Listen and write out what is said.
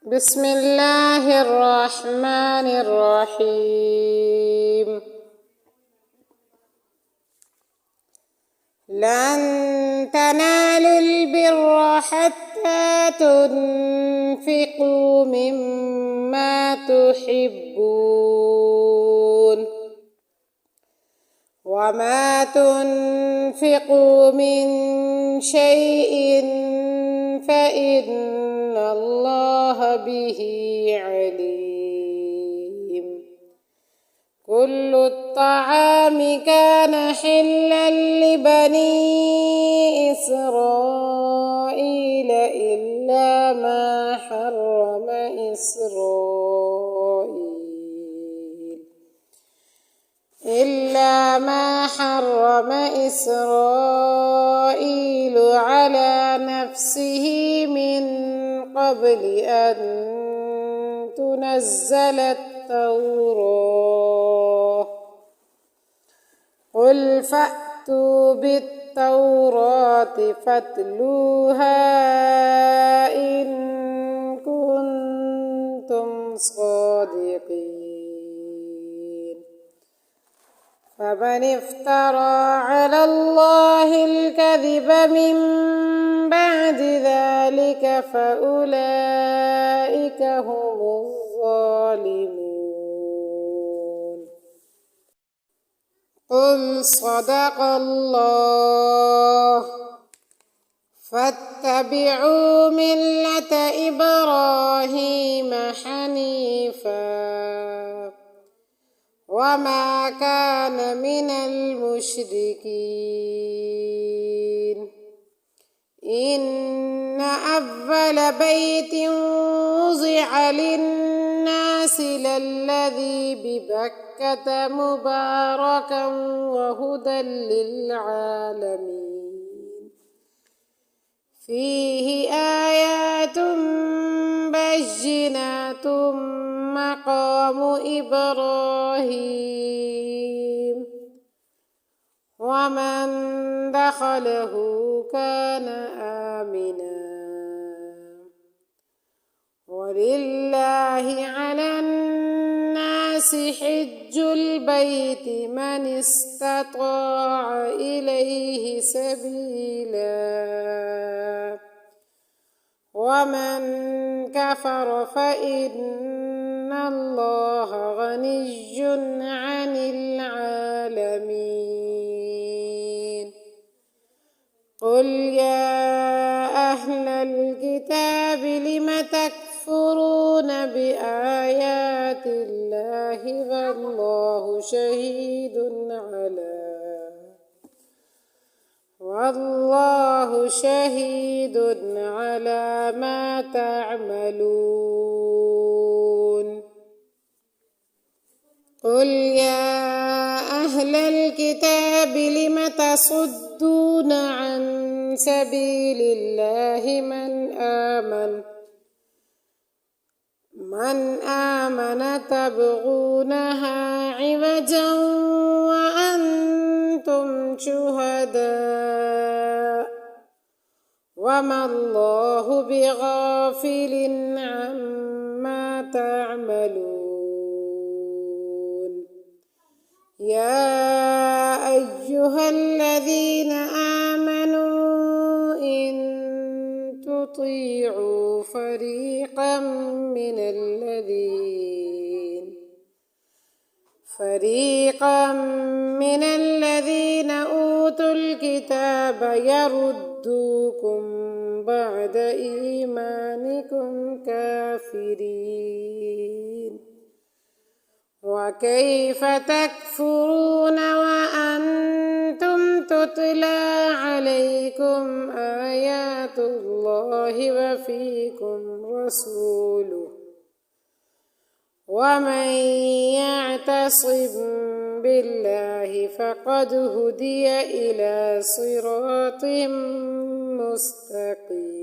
بسم الله الرحمن الرحيم. لن تنالوا البر حتى تنفقوا مما تحبون، وما تنفقوا من شيء فإن الله به عليم. كل الطعام كان حلا لبني إسرائيل إلا ما حرم إسرائيل على نفسه من قبل أن تنزل التوراة. قل فأتوا بالتوراة فاتلوها إن كنتم صادقين. فمن افترى على الله الكذب من بعد ذلك فأولئك هم الظالمون. قل صدق الله. فاتبعوا ملة إبراهيم حنيفا وما كان من المشركين. إن أول بيت وضع للناس للذي ببكة مباركا وهدى للعالمين. فيه آيات بينات مقام إبراهيم ومن دخله كان آمنا. ولله على الناس حج البيت من استطاع إليه سبيلا ومن كفر فإن الله غني عن العالمين. قل يا أهل الكتاب لم تكفرون بآيات الله والله شهيد على ما تعملون. قل يا أهل الكتاب لم تصدون عن سبيل الله من آمن تبغونها عوجا وأنتم شهداء وما الله بغافل عما تعملون. يا أيها الذين آمنوا إن تطيعوا فريقا من الذين أوتوا الكتاب يردوكم بعد إيمانكم كافرين. وكيف تكفرون وأنتم تتلى عليكم آيات الله وفيكم رسوله ومن يعتصم بالله فقد هدي إلى صراط مستقيم.